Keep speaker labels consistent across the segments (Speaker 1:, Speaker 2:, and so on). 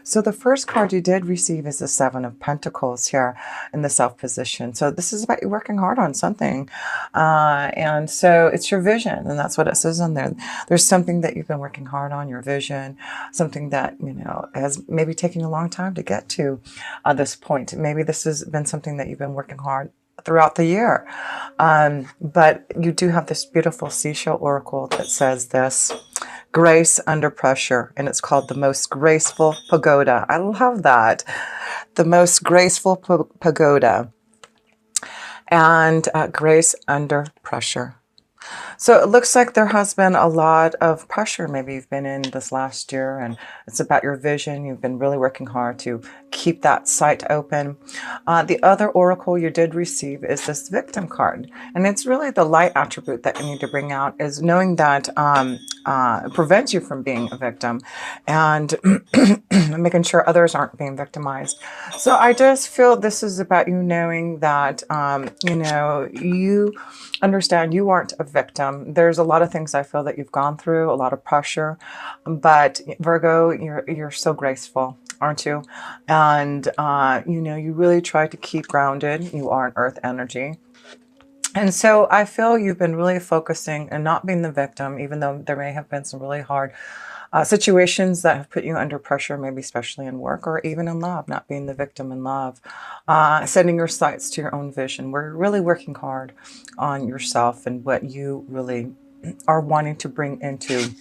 Speaker 1: So the first card you did receive is the Seven of Pentacles here in the Self position. So this is about you working hard on something. And so it's your vision, and that's what it says in there. There's something that you've been working hard on, your vision, something that, has maybe taken a long time to get to this point. Maybe this has been something that you've been working hard throughout the year. But you do have this beautiful seashell oracle that says this: grace under pressure, and it's called the most graceful pagoda. I love that. The most graceful pagoda, and grace under pressure. So it looks like there has been a lot of pressure maybe you've been in this last year, and it's about your vision. You've been really working hard to keep that sight open. The other oracle you did receive is this victim card, and it's really the light attribute that you need to bring out, is knowing that it prevents you from being a victim, and making sure others aren't being victimized. So I just feel this is about you knowing that, you understand you aren't a victim. There's a lot of things I feel that you've gone through, a lot of pressure, but Virgo, you're so graceful, aren't you? And you really try to keep grounded. You are an earth energy. And so I feel you've been really focusing and not being the victim, even though there may have been some really hard situations that have put you under pressure, maybe especially in work or even in love, not being the victim in love, setting your sights to your own vision. We're really working hard on yourself and what you really are wanting to bring into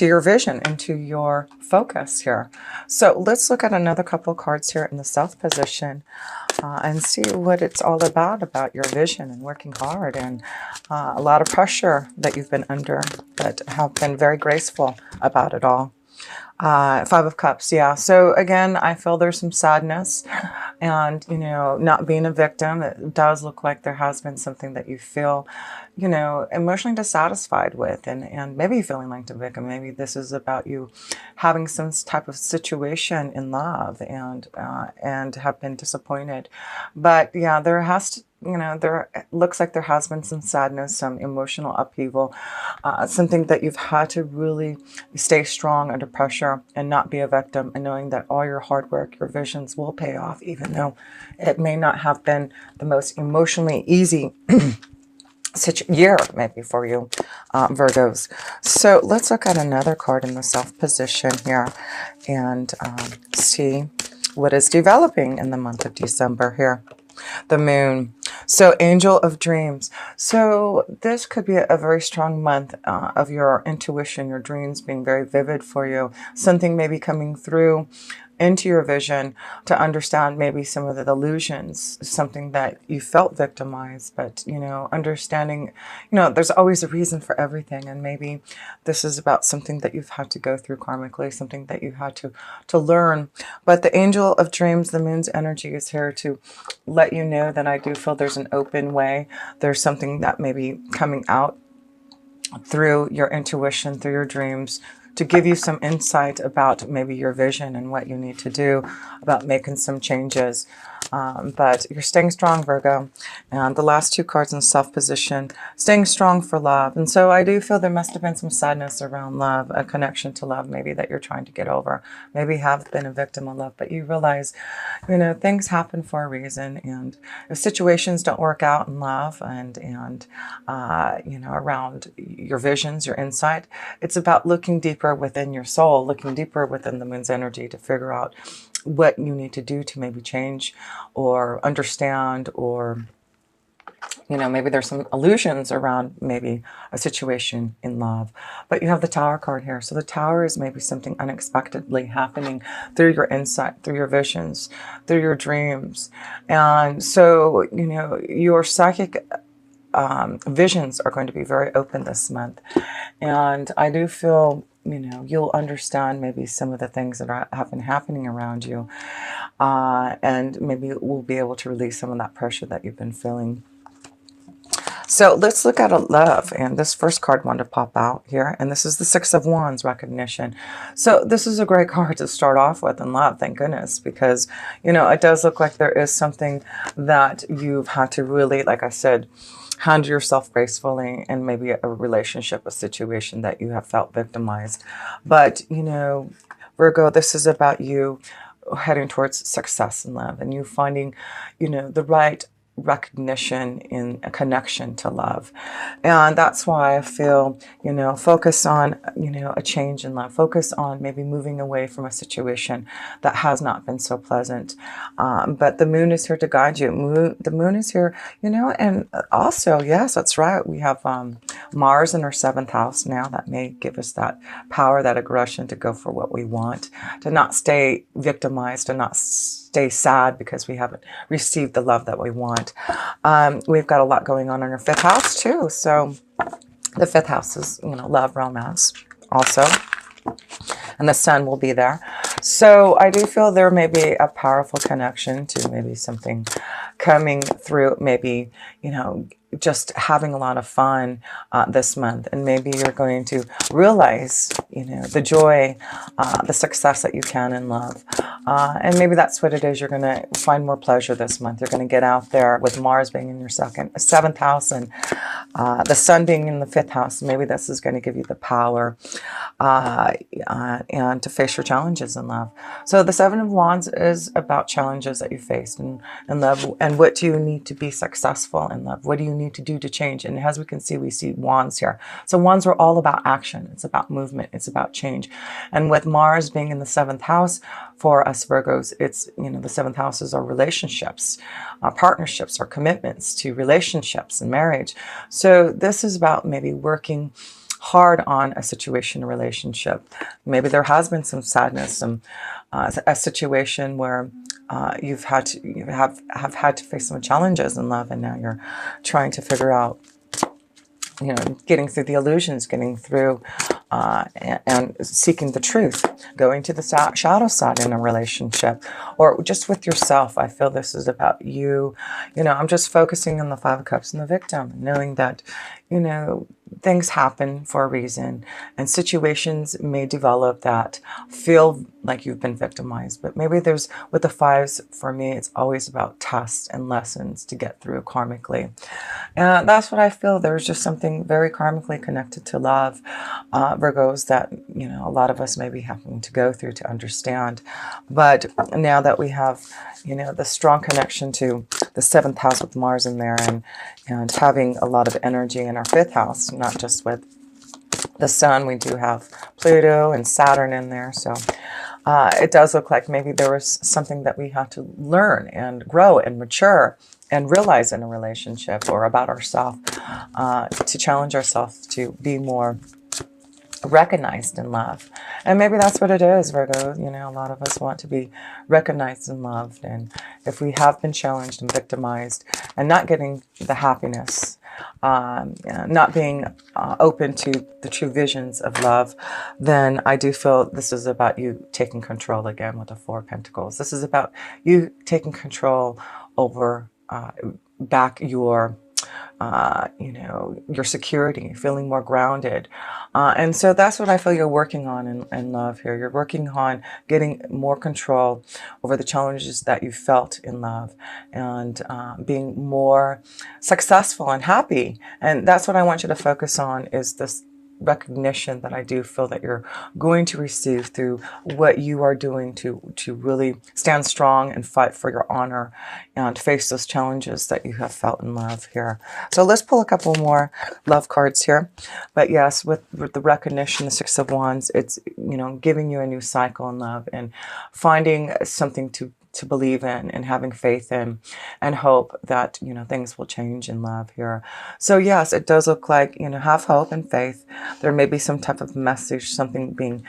Speaker 1: your vision, into your focus here. So let's look at another couple of cards here in the South position and see what it's all about your vision and working hard, and a lot of pressure that you've been under, but have been very graceful about it all. Five of Cups, yeah. So again, I feel there's some sadness, and not being a victim. It does look like there has been something that you feel, emotionally dissatisfied with, and maybe feeling like the victim. Maybe this is about you having some type of situation in love, and have been disappointed. But yeah, there has to. There looks like there has been some sadness, some emotional upheaval, something that you've had to really stay strong under pressure and not be a victim, and knowing that all your hard work, your visions will pay off, even though it may not have been the most emotionally easy year maybe for you, Virgos. So let's look at another card in the Self position here and see what is developing in the month of December here. The Moon. So Angel of Dreams. So this could be a very strong month of your intuition, your dreams being very vivid for you. Something maybe coming through into your vision to understand maybe some of the illusions, something that you felt victimized, but understanding, there's always a reason for everything, and maybe this is about something that you've had to go through karmically, something that you had to learn. But the Angel of Dreams, the Moon's energy, is here to let you know that I do feel there's an open way. There's something that may be coming out through your intuition, through your dreams, to give you some insight about maybe your vision and what you need to do about making some changes. But you're staying strong, Virgo. And the last two cards in Self position, staying strong for love. And so I do feel there must have been some sadness around love, a connection to love maybe that you're trying to get over. Maybe have been a victim of love, but you realize, things happen for a reason. And if situations don't work out in love and around your visions, your insight, it's about looking deeper within your soul, looking deeper within the Moon's energy to figure out what you need to do to maybe change or understand, or maybe there's some illusions around maybe a situation in love. But you have the Tower card here. So the Tower is maybe something unexpectedly happening through your insight, through your visions, through your dreams. And so, your psychic visions are going to be very open this month. And I do feel, you'll understand maybe some of the things that have been happening around you. And maybe we'll be able to release some of that pressure that you've been feeling. So let's look at a love. And this first card wanted to pop out here. And this is the Six of Wands, recognition. So this is a great card to start off with in love, thank goodness. Because, it does look like there is something that you've had to really, like I said, handle yourself gracefully, and maybe a relationship, a situation that you have felt victimized. But, Virgo, this is about you heading towards success in love and you finding, the right recognition in a connection to love. And that's why I feel, focus on, a change in love, focus on maybe moving away from a situation that has not been so pleasant. But the moon is here to guide you. The moon is here, and also, yes, that's right. We have Mars in our seventh house now. That may give us that power, that aggression to go for what we want, to not stay victimized, to not stay sad because we haven't received the love that we want. We've got a lot going on in our fifth house too. So the fifth house is, love, romance also. And the sun will be there. So I do feel there may be a powerful connection to maybe something coming through, maybe, just having a lot of fun this month. And maybe you're going to realize, the joy, the success that you can in love. And maybe that's what it is. You're going to find more pleasure this month. You're going to get out there with Mars being in your seventh house and the sun being in the fifth house. Maybe this is going to give you the power and to face your challenges in love. So the Seven of Wands is about challenges that you faced in love. And what do you need to be successful in love? What do you need to do to change? And as we can see, we see wands here. So wands are all about action. It's about movement. It's about change. And with Mars being in the seventh house for us Virgos, it's, the seventh house is our relationships, our partnerships, our commitments to relationships and marriage. So this is about maybe working hard on a situation, a relationship. Maybe there has been some sadness, a situation where you have had to face some challenges in love, and now you're trying to figure out, getting through the illusions, getting through and seeking the truth, going to the shadow side in a relationship, or just with yourself. I feel this is about you. I'm just focusing on the Five of Cups and the victim, knowing that, things happen for a reason, and situations may develop that feel like you've been victimized. But maybe there's, with the fives, for me, it's always about tests and lessons to get through karmically. And that's what I feel. There's just something very karmically connected to love, Virgos, that, a lot of us may be having to go through to understand. But now that we have, the strong connection to the seventh house with Mars in there, and having a lot of energy in our fifth house, not just with the sun, we do have Pluto and Saturn in there. So it does look like maybe there was something that we had to learn and grow and mature and realize in a relationship or about ourselves, to challenge ourselves to be more recognized in love. And maybe that's what it is, Virgo. A lot of us want to be recognized and loved. And if we have been challenged and victimized and not getting the happiness, not being open to the true visions of love, then I do feel this is about you taking control again with the Four of Pentacles. This is about you taking control over back your your security, feeling more grounded. And so that's what I feel you're working on in love here. You're working on getting more control over the challenges that you felt in love, and being more successful and happy. And that's what I want you to focus on, is this recognition that I do feel that you're going to receive through what you are doing to really stand strong and fight for your honor and face those challenges that you have felt in love here. So let's pull a couple more love cards here. But yes, with the recognition, the Six of Wands, it's, giving you a new cycle in love and finding something to believe in and having faith in, and hope that, things will change in love here. So yes, it does look like, have hope and faith. There may be some type of message, something being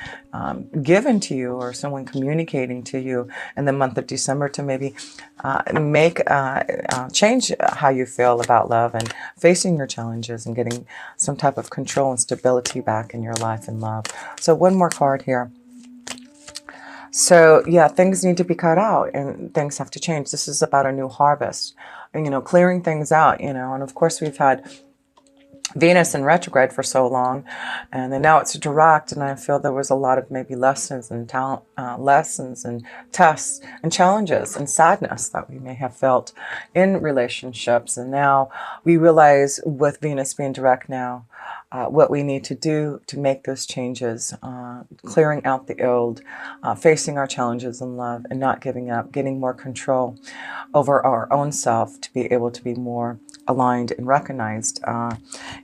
Speaker 1: given to you, or someone communicating to you in the month of December to maybe change how you feel about love and facing your challenges and getting some type of control and stability back in your life and love. So one more card here. So yeah, things need to be cut out and things have to change. This is about a new harvest, and, clearing things out, and of course we've had Venus in retrograde for so long, and then now it's direct, and I feel there was a lot of maybe lessons and lessons and tests and challenges and sadness that we may have felt in relationships. And now we realize with Venus being direct now, what we need to do to make those changes, clearing out the old, facing our challenges in love and not giving up, getting more control over our own self to be able to be more aligned and recognized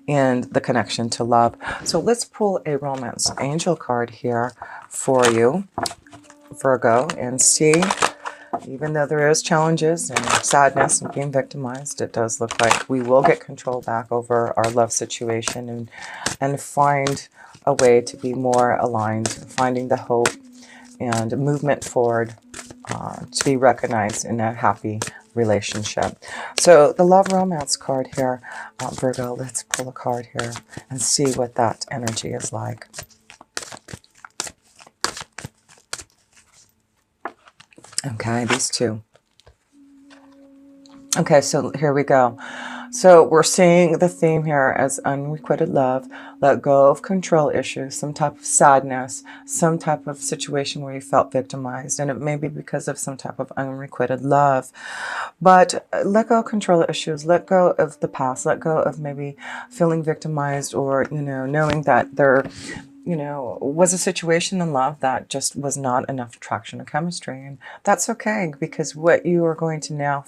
Speaker 1: in the connection to love. So let's pull a romance angel card here for you, Virgo, and see, even though there is challenges and sadness and being victimized, it does look like we will get control back over our love situation and find a way to be more aligned, finding the hope and movement forward to be recognized in a happy relationship. So the love romance card here, Virgo, let's pull a card here and see what that energy is like. Okay, these two. Okay, so here we go. So we're seeing the theme here as unrequited love. Let go of control issues, some type of sadness, some type of situation where you felt victimized, and it may be because of some type of unrequited love. But let go of control issues, let go of the past, let go of maybe feeling victimized, or, knowing that there was a situation in love that just was not enough attraction or chemistry. And that's okay, because what you are going to now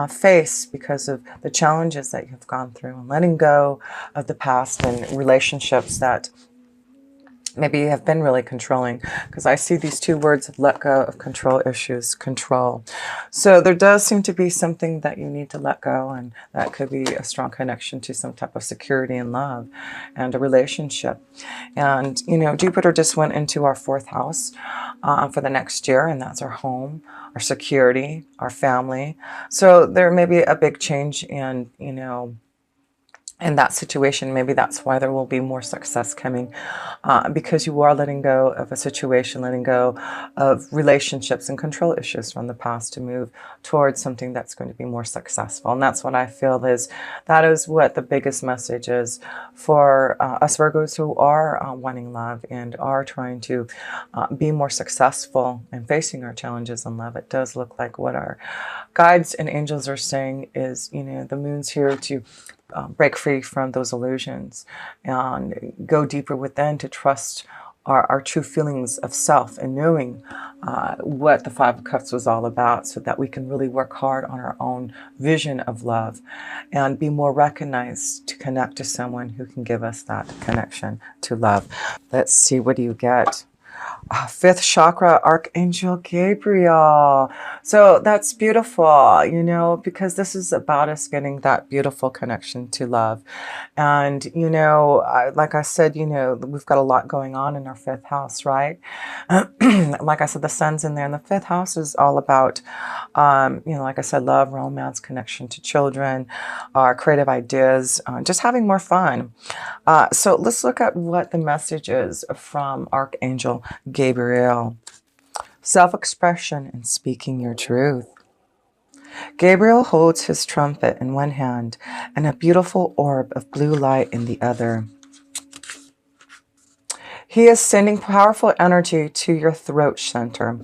Speaker 1: face, because of the challenges that you've gone through, and letting go of the past and relationships that maybe you have been really controlling, because I see these two words of let go of control issues, control. So there does seem to be something that you need to let go, and that could be a strong connection to some type of security and love and a relationship. And, Jupiter just went into our 4th house for the next year, and that's our home, our security, our family. So there may be a big change in, in that situation. Maybe that's why there will be more success coming, because you are letting go of a situation, letting go of relationships and control issues from the past to move towards something that's going to be more successful. And that's what I feel that is what the biggest message is for us Virgos who are wanting love and are trying to be more successful and facing our challenges in love. It does look like what our guides and angels are saying is, the moon's here to break free from those illusions and go deeper within to trust our true feelings of self, and knowing what the 5 of Cups was all about, so that we can really work hard on our own vision of love and be more recognized to connect to someone who can give us that connection to love. Let's see, what do you get? 5th chakra, Archangel Gabriel. So that's beautiful, because this is about us getting that beautiful connection to love. And, like I said, we've got a lot going on in our 5th house, right? Like I said, the sun's in there, and the 5th house is all about, like I said, love, romance, connection to children, our creative ideas, just having more fun. So let's look at what the message is from Archangel Gabriel. Self-expression and speaking your truth. Gabriel holds his trumpet in one hand and a beautiful orb of blue light in the other. He is sending powerful energy to your throat center,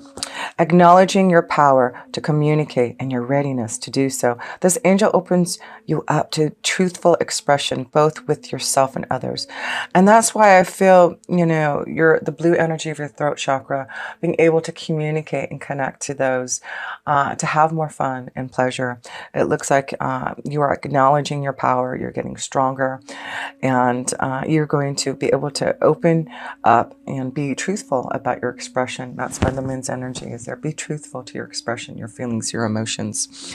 Speaker 1: acknowledging your power to communicate and your readiness to do so. This angel opens you up to truthful expression, both with yourself and others. And that's why I feel, the blue energy of your throat chakra, being able to communicate and connect to those, to have more fun and pleasure. It looks like you are acknowledging your power, you're getting stronger, and you're going to be able to open up and be truthful about your expression. That's why the moon's energy is there. Be truthful to your expression, your feelings, your emotions.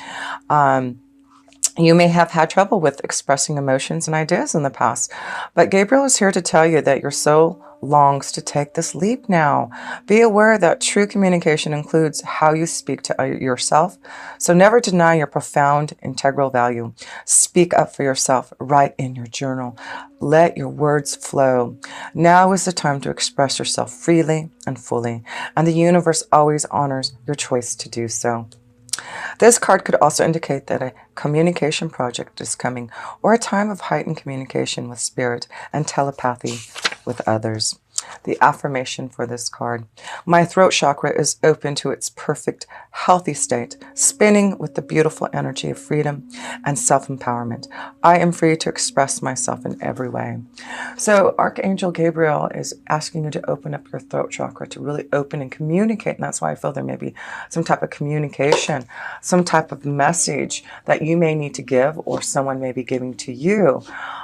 Speaker 1: You may have had trouble with expressing emotions and ideas in the past, but Gabriel is here to tell you that your soul longs to take this leap now. Be aware that true communication includes how you speak to yourself, so never deny your profound integral value. Speak up for yourself. Write in your journal. Let your words flow. Now is the time to express yourself freely and fully, and the universe always honors your choice to do so. This card could also indicate that a communication project is coming, or a time of heightened communication with spirit and telepathy with others. The affirmation for this card: my throat chakra is open to its perfect, healthy state, spinning with the beautiful energy of freedom and self-empowerment. I am free to express myself in every way. So Archangel Gabriel is asking you to open up your throat chakra, to really open and communicate. And that's why I feel there may be some type of communication, some type of message that you may need to give, or someone may be giving to you.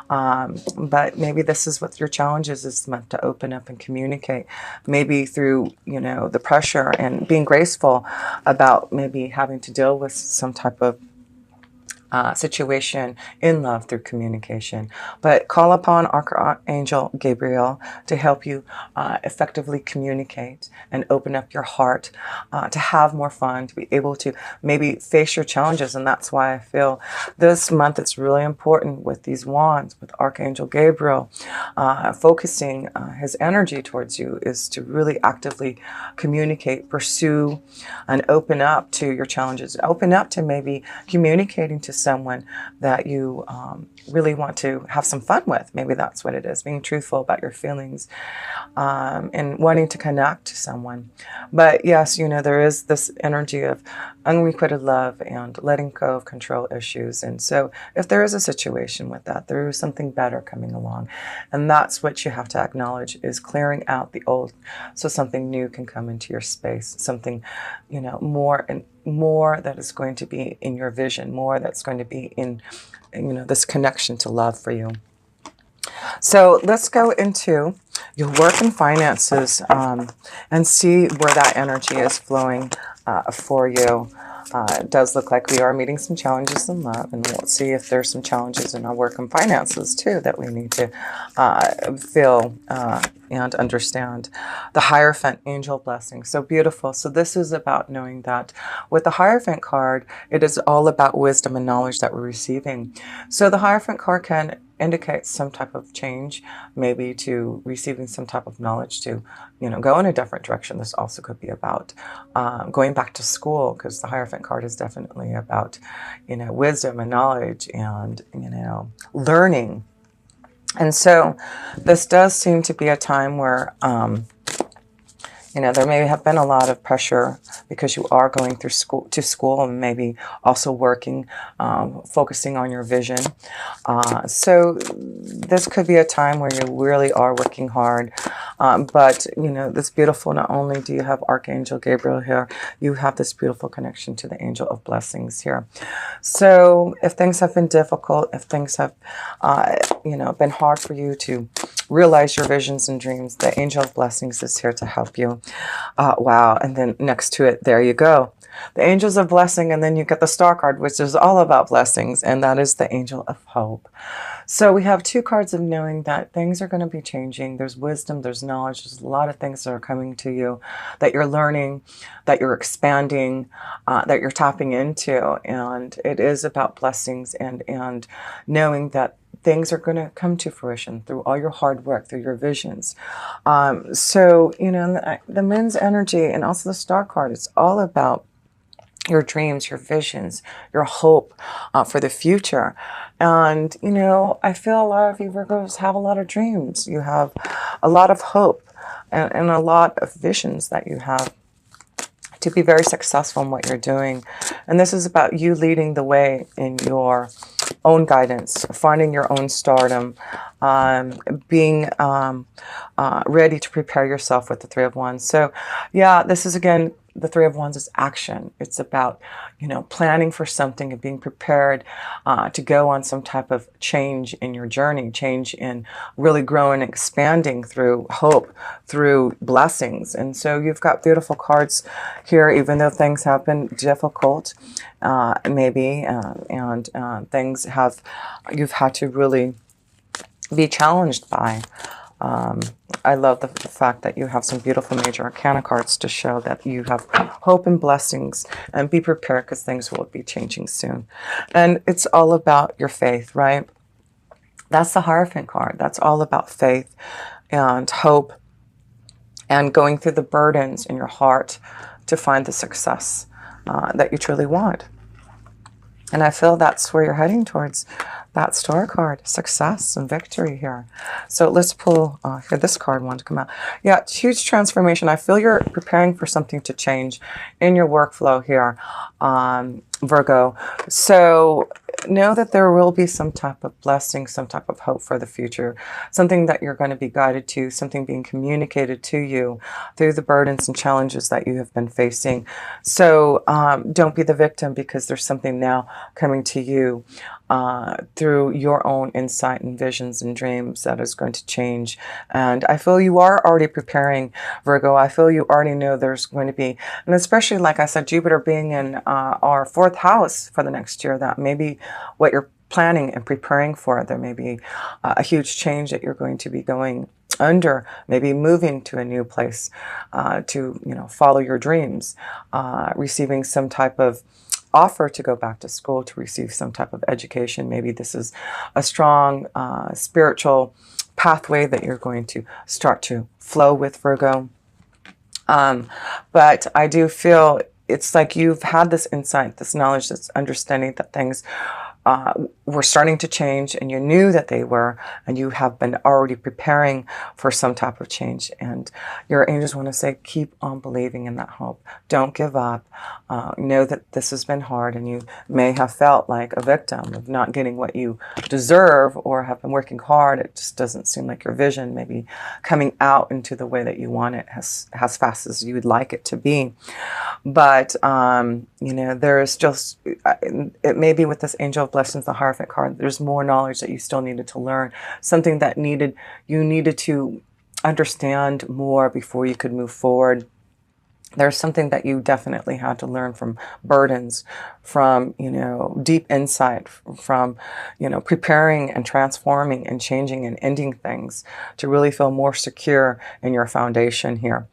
Speaker 1: But maybe this is what your challenge is this month, to open up and communicate, maybe through, the pressure, and being graceful about maybe having to deal with some type of situation in love through communication. But call upon Archangel Gabriel to help you effectively communicate and open up your heart, to have more fun, to be able to maybe face your challenges. And that's why I feel this month it's really important with these wands, with Archangel Gabriel, focusing his energy towards you, is to really actively communicate, pursue, and open up to your challenges. Open up to maybe communicating to someone that you really want to have some fun with. Maybe that's what it is, being truthful about your feelings, and wanting to connect to someone. But yes, there is this energy of unrequited love and letting go of control issues. And so if there is a situation with that, there is something better coming along. And that's what you have to acknowledge, is clearing out the old so something new can come into your space, something, more and more that is going to be in your vision, more that's going to be in, this connection to love for you. So let's go into your work and finances, and see where that energy is flowing for you. It does look like we are meeting some challenges in love, and we'll see if there's some challenges in our work and finances too that we need to feel and understand. The Hierophant, angel blessing, so beautiful. So this is about knowing that with the Hierophant card, it is all about wisdom and knowledge that we're receiving. So the Hierophant card can indicate some type of change, maybe to receiving some type of knowledge to, go in a different direction. This also could be about going back to school, because the Hierophant card is definitely about, wisdom and knowledge and, learning. And so this does seem to be a time where, there may have been a lot of pressure because you are going through school and maybe also working, focusing on your vision. So this could be a time where you really are working hard. But, this beautiful, not only do you have Archangel Gabriel here, you have this beautiful connection to the angel of blessings here. So if things have been difficult, if things have, been hard for you to realize your visions and dreams, the angel of blessings is here to help you. Wow. And then next to it, there you go, the angels of blessing. And then you get the star card, which is all about blessings. And that is the angel of hope. So we have two cards of knowing that things are going to be changing. There's wisdom, there's knowledge, there's a lot of things that are coming to you, that you're learning, that you're expanding, that you're tapping into. And it is about blessings and knowing that things are going to come to fruition through all your hard work, through your visions. So, the Moon's energy and also the star card, it's all about your dreams, your visions, your hope for the future. And, I feel a lot of you Virgos have a lot of dreams. You have a lot of hope and a lot of visions that you have to be very successful in what you're doing. And this is about you leading the way in your own guidance, finding your own stardom, being ready to prepare yourself with the Three of Wands. So yeah, this is again, the Three of Wands is action. It's about, planning for something and being prepared to go on some type of change in your journey, change in really growing, expanding through hope, through blessings. And so you've got beautiful cards here, even though things have been difficult, maybe, and things you've had to really be challenged by. I love the fact that you have some beautiful major arcana cards to show that you have hope and blessings, and be prepared because things will be changing soon. And it's all about your faith, right? That's the Hierophant card. That's all about faith and hope and going through the burdens in your heart to find the success that you truly want. And I feel that's where you're heading towards. that Star card, success and victory here. So let's pull here, this card wanted to come out. Yeah, it's huge transformation. I feel you're preparing for something to change in your workflow here, Virgo. So know that there will be some type of blessing, some type of hope for the future, something that you're going to be guided to, something being communicated to you through the burdens and challenges that you have been facing. So don't be the victim, because there's something now coming to you through your own insight and visions and dreams that is going to change. And I feel you are already preparing, Virgo. I feel you already know there's going to be, and especially like I said, Jupiter being in our fourth house for the next year, that may be what you're planning and preparing for. There may be a huge change that you're going to be going under, maybe moving to a new place to, follow your dreams, receiving some type of offer to go back to school, to receive some type of education. Maybe this is a strong spiritual pathway that you're going to start to flow with, Virgo. But I do feel it's like you've had this insight, this knowledge, this understanding that things were starting to change, and you knew that they were, and you have been already preparing for some type of change. And your angels want to say, keep on believing in that hope. Don't give up. Know that this has been hard, and you may have felt like a victim of not getting what you deserve, or have been working hard. It just doesn't seem like your vision may be coming out into the way that you want it as fast as you would like it to be. But, there is just, it may be with this angel of blessings, the Hierophant card, there's more knowledge that you still needed to learn, something that you needed to understand more before you could move forward. There's something that you definitely had to learn from burdens, from, deep insight, from, preparing and transforming and changing and ending things to really feel more secure in your foundation here.